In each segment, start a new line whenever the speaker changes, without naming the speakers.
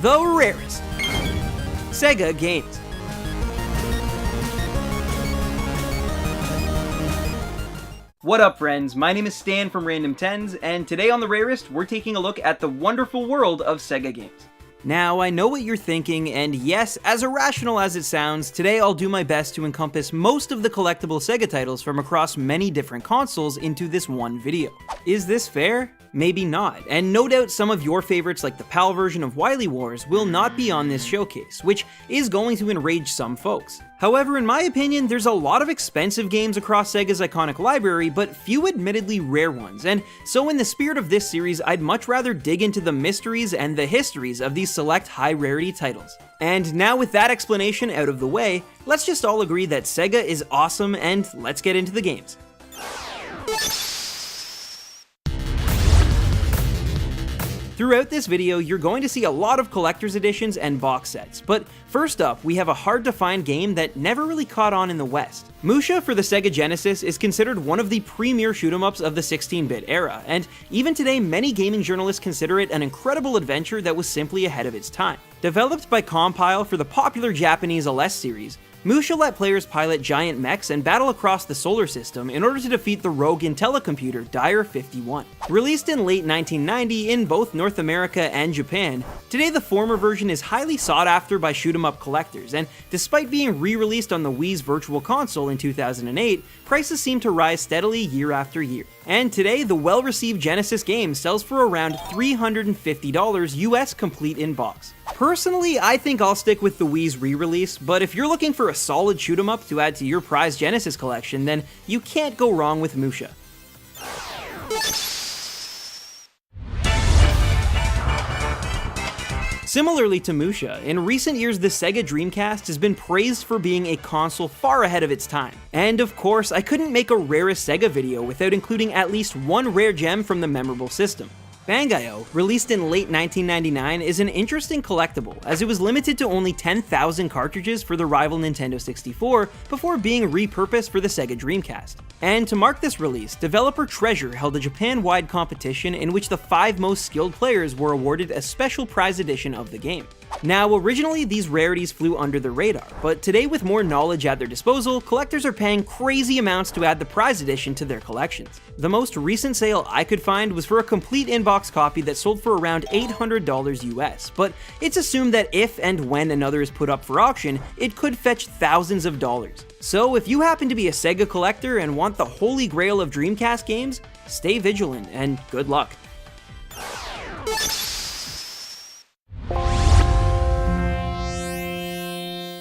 the rarest Sega games. What up, friends? My name is Stan from Random Tens, and today on The Rarest, we're taking a look at the wonderful world of Sega games. Now, I know what you're thinking, and yes, as irrational as it sounds, today I'll do my best to encompass most of the collectible Sega titles from across many different consoles into this one video. Is this fair? Maybe not, and no doubt some of your favorites like the PAL version of Wily Wars will not be on this showcase, which is going to enrage some folks. However, in my opinion, there's a lot of expensive games across Sega's iconic library, but few admittedly rare ones, and so in the spirit of this series, I'd much rather dig into the mysteries and the histories of these select high-rarity titles. And now with that explanation out of the way, let's just all agree that Sega is awesome, and let's get into the games. Throughout this video, you're going to see a lot of collector's editions and box sets, but first up, we have a hard-to-find game that never really caught on in the West. Musha for the Sega Genesis is considered one of the premier shoot-'em-ups of the 16-bit era, and even today many gaming journalists consider it an incredible adventure that was simply ahead of its time. Developed by Compile for the popular Japanese LS series, Musha let players pilot giant mechs and battle across the solar system in order to defeat the rogue IntelliComputer Dire 51. Released in late 1990 in both North America and Japan, today the former version is highly sought after by shoot-'em-up collectors, and despite being re-released on the Wii's Virtual Console in 2008, prices seem to rise steadily year after year. And today, the well-received Genesis game sells for around $350 US complete in box. Personally, I think I'll stick with the Wii's re-release, but if you're looking for a solid shoot-'em-up to add to your prized Genesis collection, then you can't go wrong with Musha. Similarly to Musha, in recent years the Sega Dreamcast has been praised for being a console far ahead of its time. And of course, I couldn't make a Rarest Sega video without including at least one rare gem from the memorable system. Bangai-O, released in late 1999, is an interesting collectible, as it was limited to only 10,000 cartridges for the rival Nintendo 64 before being repurposed for the Sega Dreamcast. And to mark this release, developer Treasure held a Japan-wide competition in which the 5 most skilled players were awarded a special prize edition of the game. Now, originally these rarities flew under the radar, but today with more knowledge at their disposal, collectors are paying crazy amounts to add the prize edition to their collections. The most recent sale I could find was for a complete in-box copy that sold for around $800 US, but it's assumed that if and when another is put up for auction, it could fetch thousands of dollars. So if you happen to be a Sega collector and want the holy grail of Dreamcast games, stay vigilant and good luck.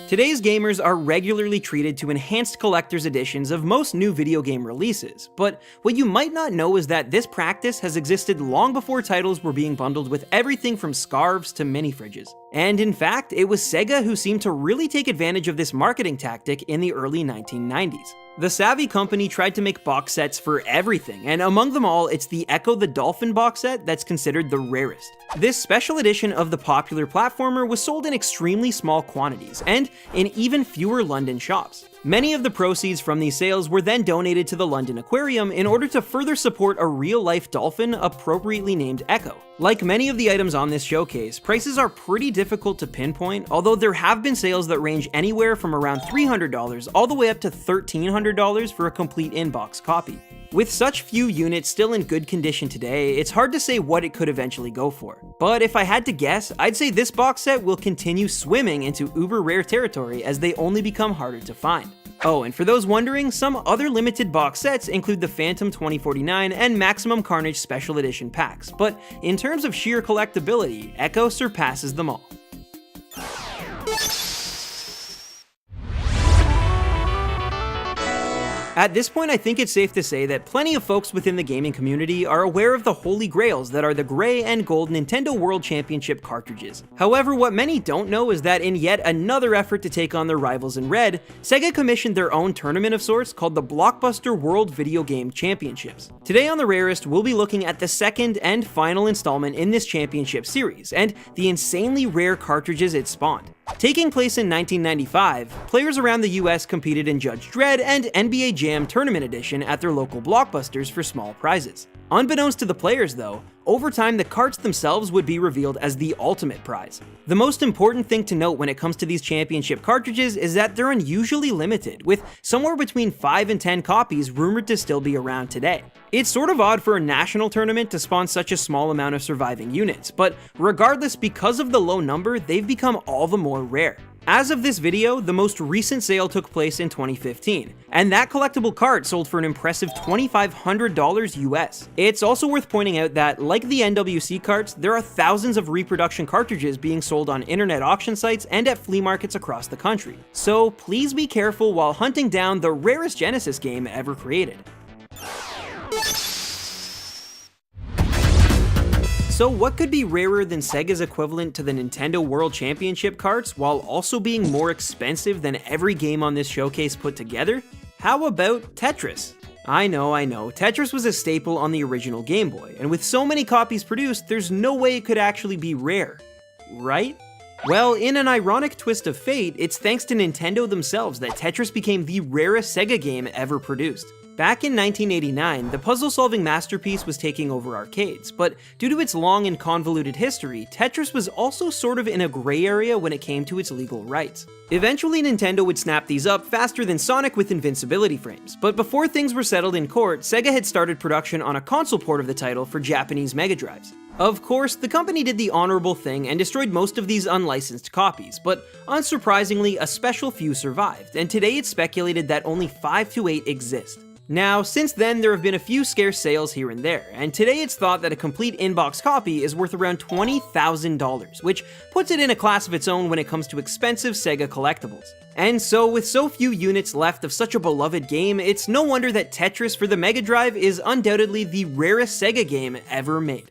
Today's gamers are regularly treated to enhanced collector's editions of most new video game releases, but what you might not know is that this practice has existed long before titles were being bundled with everything from scarves to mini-fridges. And in fact, it was Sega who seemed to really take advantage of this marketing tactic in the early 1990s. The savvy company tried to make box sets for everything, and among them all, it's the Echo the Dolphin box set that's considered the rarest. This special edition of the popular platformer was sold in extremely small quantities, and in even fewer London shops. Many of the proceeds from these sales were then donated to the London Aquarium in order to further support a real-life dolphin appropriately named Echo. Like many of the items on this showcase, prices are pretty difficult to pinpoint, although there have been sales that range anywhere from around $300 all the way up to $1,300 for a complete in-box copy. With such few units still in good condition today, it's hard to say what it could eventually go for. But if I had to guess, I'd say this box set will continue swimming into uber rare territory as they only become harder to find. Oh, and for those wondering, some other limited box sets include the Phantom 2049 and Maximum Carnage Special Edition packs, but in terms of sheer collectability, Echo surpasses them all. At this point, I think it's safe to say that plenty of folks within the gaming community are aware of the holy grails that are the gray and gold Nintendo World Championship cartridges. However, what many don't know is that in yet another effort to take on their rivals in red, Sega commissioned their own tournament of sorts called the Blockbuster World Video Game Championships. Today on The Rarest, we'll be looking at the second and final installment in this championship series, and the insanely rare cartridges it spawned. Taking place in 1995, players around the US competed in Judge Dredd and NBA Jam Tournament Edition at their local Blockbusters for small prizes. Unbeknownst to the players though, Over time, the carts themselves would be revealed as the ultimate prize. The most important thing to note when it comes to these championship cartridges is that they're unusually limited, with somewhere between 5 and 10 copies rumored to still be around today. It's sort of odd for a national tournament to spawn such a small amount of surviving units, but regardless, because of the low number, they've become all the more rare. As of this video, the most recent sale took place in 2015, and that collectible cart sold for an impressive $2,500 US. It's also worth pointing out that, like the NWC carts, there are thousands of reproduction cartridges being sold on internet auction sites and at flea markets across the country. So please be careful while hunting down the rarest Genesis game ever created. So what could be rarer than Sega's equivalent to the Nintendo World Championship carts while also being more expensive than every game on this showcase put together? How about Tetris? I know, Tetris was a staple on the original Game Boy, and with so many copies produced, there's no way it could actually be rare, right? Well, in an ironic twist of fate, it's thanks to Nintendo themselves that Tetris became the rarest Sega game ever produced. Back in 1989, the puzzle-solving masterpiece was taking over arcades, but due to its long and convoluted history, Tetris was also sort of in a gray area when it came to its legal rights. Eventually, Nintendo would snap these up faster than Sonic with invincibility frames, but before things were settled in court, Sega had started production on a console port of the title for Japanese Mega Drives. Of course, the company did the honorable thing and destroyed most of these unlicensed copies, but unsurprisingly, a special few survived, and today it's speculated that only 5 to 8 exist. Now, since then, there have been a few scarce sales here and there, and today it's thought that a complete in-box copy is worth around $20,000, which puts it in a class of its own when it comes to expensive Sega collectibles. And so, with so few units left of such a beloved game, it's no wonder that Tetris for the Mega Drive is undoubtedly the rarest Sega game ever made.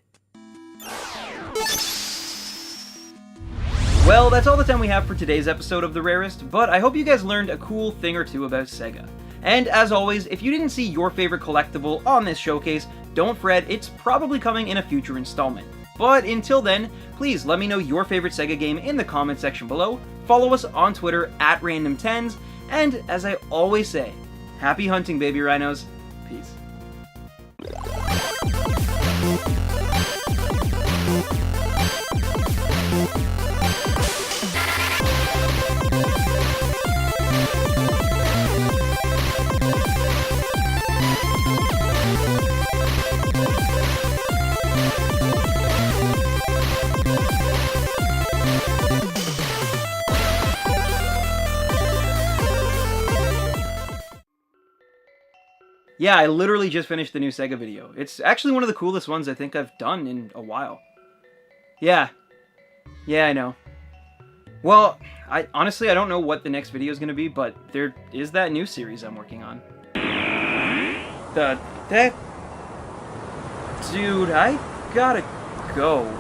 Well, that's all the time we have for today's episode of The Rarest, but I hope you guys learned a cool thing or two about Sega. And as always, if you didn't see your favorite collectible on this showcase, don't fret, it's probably coming in a future installment. But until then, please let me know your favorite Sega game in the comment section below, follow us on Twitter at @randomtens, and as I always say, happy hunting, baby rhinos. Peace. Yeah, I literally just finished the new Sega video. It's actually one of the coolest ones I think I've done in a while. Yeah, I know. Well, honestly, I don't know what the next video is going to be, but there is that new series I'm working on. Dude, I gotta go.